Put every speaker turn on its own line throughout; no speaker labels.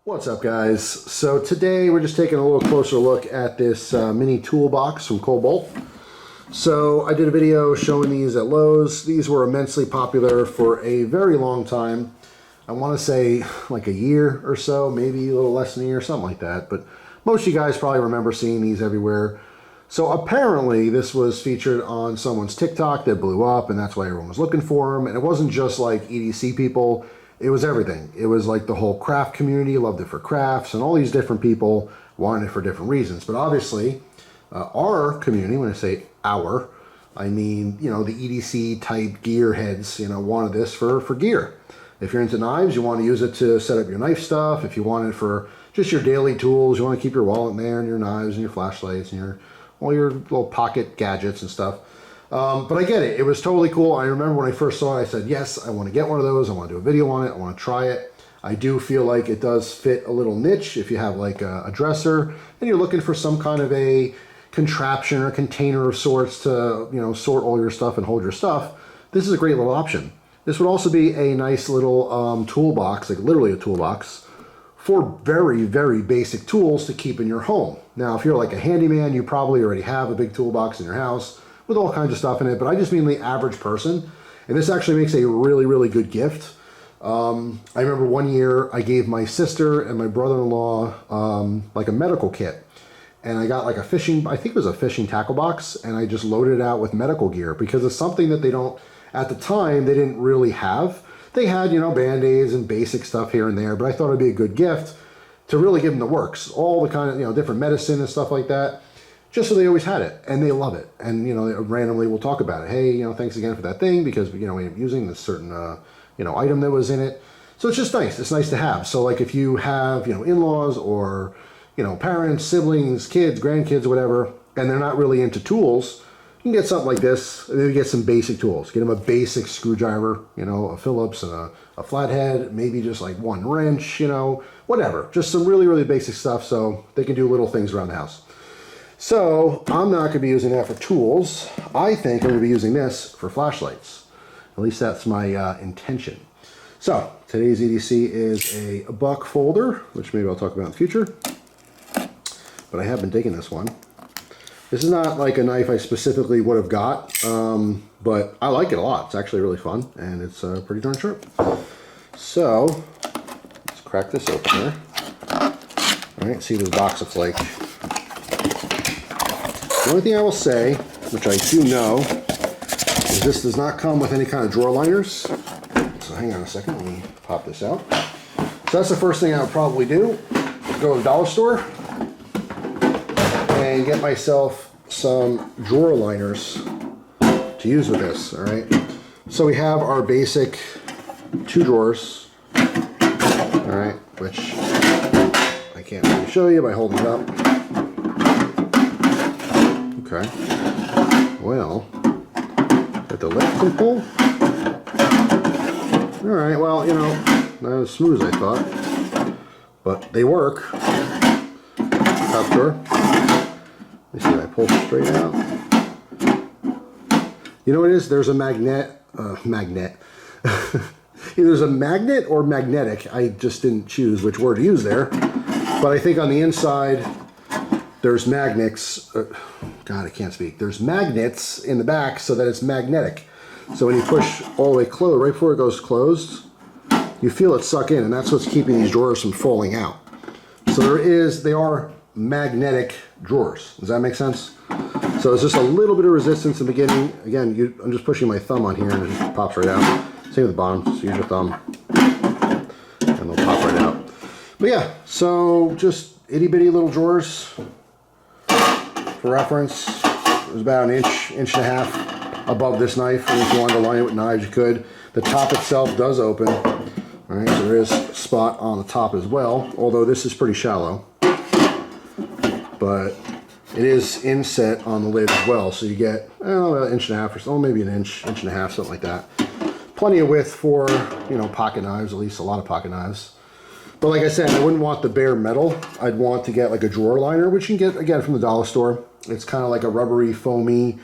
What's up, guys? So today we're just taking a little closer look at this mini toolbox from KOBALT. So I did a video showing these at Lowe's. These were immensely popular for a very long time. I want to say like a year or so, maybe a little less than a year, something like that. But most of you guys probably remember seeing these everywhere. So apparently this was featured on someone's TikTok that blew up, and that's why everyone was looking for them. And it wasn't just like EDC people. It was everything. It was like the whole craft community loved it for crafts, and all these different people wanted it for different reasons. But obviously, our community, when I say our, I mean, you know, the EDC type gear heads, you know, wanted this for gear. If you're into knives, you want to use it to set up your knife stuff. If you want it for just your daily tools, you want to keep your wallet in there and your knives and your flashlights and all your little pocket gadgets and stuff. But I get it. It was totally cool. I remember when I first saw it, I said, yes, I want to get one of those. I want to do a video on it. I want to try it. I do feel like it does fit a little niche if you have like a dresser and you're looking for some kind of a contraption or container of sorts to, you know, sort all your stuff and hold your stuff. This is a great little option. This would also be a nice little toolbox, like literally a toolbox, for very, very basic tools to keep in your home. Now, if you're like a handyman, you probably already have a big toolbox in your house with all kinds of stuff in it, but I just mean the average person. And this actually makes a really, really good gift. I remember one year I gave my sister and my brother-in-law like a medical kit. And I got like a fishing, I think it was a fishing tackle box, and I just loaded it out with medical gear because it's something that they don't, at the time, they didn't really have. They had, you know, Band-Aids and basic stuff here and there, but I thought it'd be a good gift to really give them the works. All the kind of, you know, different medicine and stuff like that. Just so they always had it, and they love it. And, you know, randomly we'll talk about it. Hey, you know, thanks again for that thing, because, you know, we ended up using this certain, you know, item that was in it. So it's just nice. It's nice to have. So, like, if you have, you know, in-laws or, you know, parents, siblings, kids, grandkids, whatever, and they're not really into tools, you can get something like this, and maybe get some basic tools. Get them a basic screwdriver, you know, a Phillips and a flathead, maybe just like one wrench, you know, whatever. Just some really, really basic stuff so they can do little things around the house. So I'm not going to be using that for tools. I think I'm going to be using this for flashlights. At least that's my intention. So today's EDC is a buck folder, which maybe I'll talk about in the future. But I have been digging this one. This is not like a knife I specifically would have got, but I like it a lot. It's actually really fun, and it's pretty darn sharp. So let's crack this open here. All right, see what the box looks like. The only thing I will say, which I do know, is this does not come with any kind of drawer liners. So hang on a second, let me pop this out. So that's the first thing I would probably do. Go to the dollar store and get myself some drawer liners to use with this, all right? So we have our basic 2 drawers, all right, which I can't really show you by holding it up. Okay, well, got the left and pull. All right, well, you know, not as smooth as I thought, but they work. Top drawer. Let me see if I pull straight out. You know what it is? There's a magnet. Either there's a magnet or magnetic. I just didn't choose which word to use there. But I think on the inside, there's magnets. God, I can't speak. There's magnets in the back so that it's magnetic. So when you push all the way closed, right before it goes closed, you feel it suck in, and that's what's keeping these drawers from falling out. So they are magnetic drawers. Does that make sense? So it's just a little bit of resistance in the beginning. Again, I'm just pushing my thumb on here and it just pops right out. Same with the bottom, just use your thumb and they'll pop right out. But yeah, so just itty bitty little drawers. For reference, it was about an inch and a half above this knife, and if you wanted to line it with knives, you could. The top itself does open. All right, so there is a spot on the top as well, although this is pretty shallow. But it is inset on the lid as well, so you get about an inch and a half or so, maybe an inch and a half, something like that. Plenty of width for, you know, pocket knives, at least a lot of pocket knives. But like I said, I wouldn't want the bare metal. I'd want to get like a drawer liner, which you can get, again, from the dollar store. It's kind of like a rubbery, foamy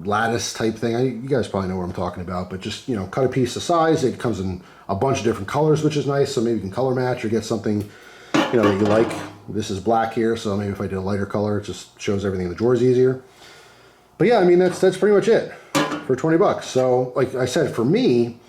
lattice type thing. You guys probably know what I'm talking about, but just, you know, cut a piece of size. It comes in a bunch of different colors, which is nice, so maybe you can color match or get something you know, that you like. This is black here, so maybe if I did a lighter color, it just shows everything in the drawers easier. But yeah, I mean, that's pretty much it for 20 bucks. So like I said, for me,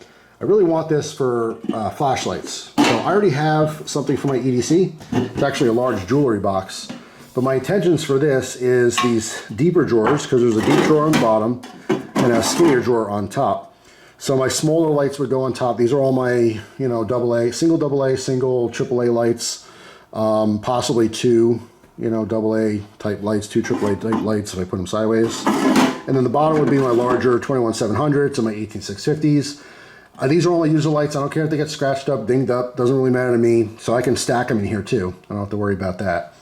I really want this for flashlights. So I already have something for my EDC. It's actually a large jewelry box. But my intentions for this is these deeper drawers, because there's a deep drawer on the bottom and a skinnier drawer on top. So my smaller lights would go on top. These are all my, you know, single AAA lights, possibly two, you know, AA type lights, two AAA type lights if I put them sideways. And then the bottom would be my larger 21-700s and my 18-650s. These are only user lights. I don't care if they get scratched up, dinged up, doesn't really matter to me. So I can stack them in here too. I don't have to worry about that.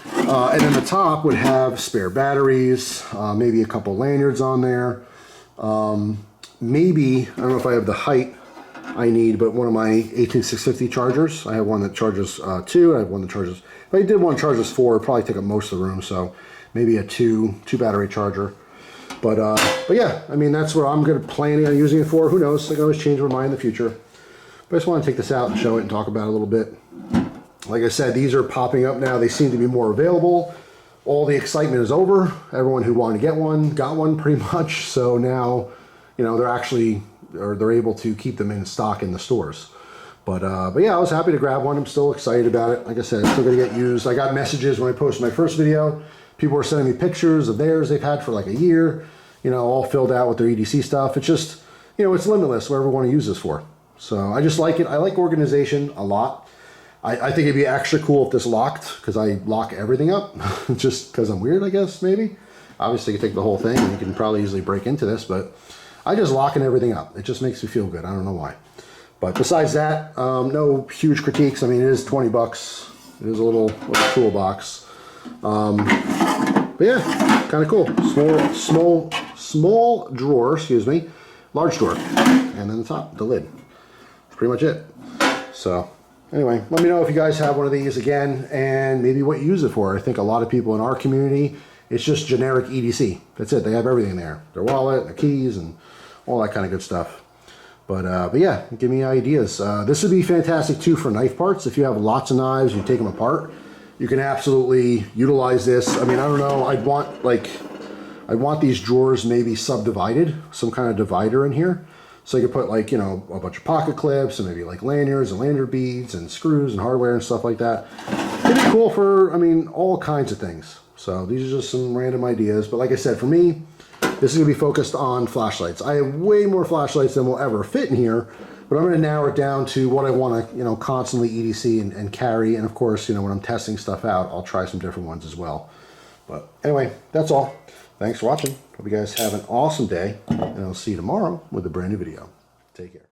And then the top would have spare batteries, maybe a couple lanyards on there. Maybe, I don't know if I have the height I need, but one of my 18-650 chargers. I have one that charges 2. I have one that charges, if I did one that charges 4, it'd probably take up most of the room. So maybe a two battery charger. But yeah, I mean, that's what I'm planning on using it for. Who knows? I can always change my mind in the future. But I just want to take this out and show it and talk about it a little bit. Like I said, these are popping up now. They seem to be more available. All the excitement is over. Everyone who wanted to get one got one pretty much. So now, you know, they're able to keep them in stock in the stores. But yeah, I was happy to grab one. I'm still excited about it. Like I said, it's still gonna get used. I got messages when I posted my first video. People were sending me pictures of theirs they've had for like a year, you know, all filled out with their EDC stuff. It's just, you know, it's limitless whatever we want to use this for. So I just like it. I like organization a lot. I think it'd be extra cool if this locked, because I lock everything up, just because I'm weird, I guess, maybe. Obviously, you can take the whole thing, and you can probably easily break into this, but I just locking everything up. It just makes me feel good. I don't know why. But besides that, no huge critiques. I mean, it is 20 bucks. It is a little toolbox. But yeah, kind of cool. Small drawer, excuse me, large drawer, and then the top, the lid. That's pretty much it. So anyway, let me know if you guys have one of these again, and maybe what you use it for. I think a lot of people in our community, it's just generic EDC. That's it. They have everything there. Their wallet, their keys, and all that kind of good stuff. But yeah, give me ideas. This would be fantastic too for knife parts. If you have lots of knives, you take them apart, you can absolutely utilize this. I mean, I don't know. I'd want these drawers maybe subdivided, some kind of divider in here. So you could put, like, you know, a bunch of pocket clips and maybe like lanyards and lanyard beads and screws and hardware and stuff like that. It'd be cool for, I mean, all kinds of things. So these are just some random ideas. But like I said, for me, this is gonna be focused on flashlights. I have way more flashlights than will ever fit in here, but I'm gonna narrow it down to what I wanna, you know, constantly EDC and carry. And of course, you know, when I'm testing stuff out, I'll try some different ones as well. But anyway, that's all. Thanks for watching. Hope you guys have an awesome day, and I'll see you tomorrow with a brand new video. Take care.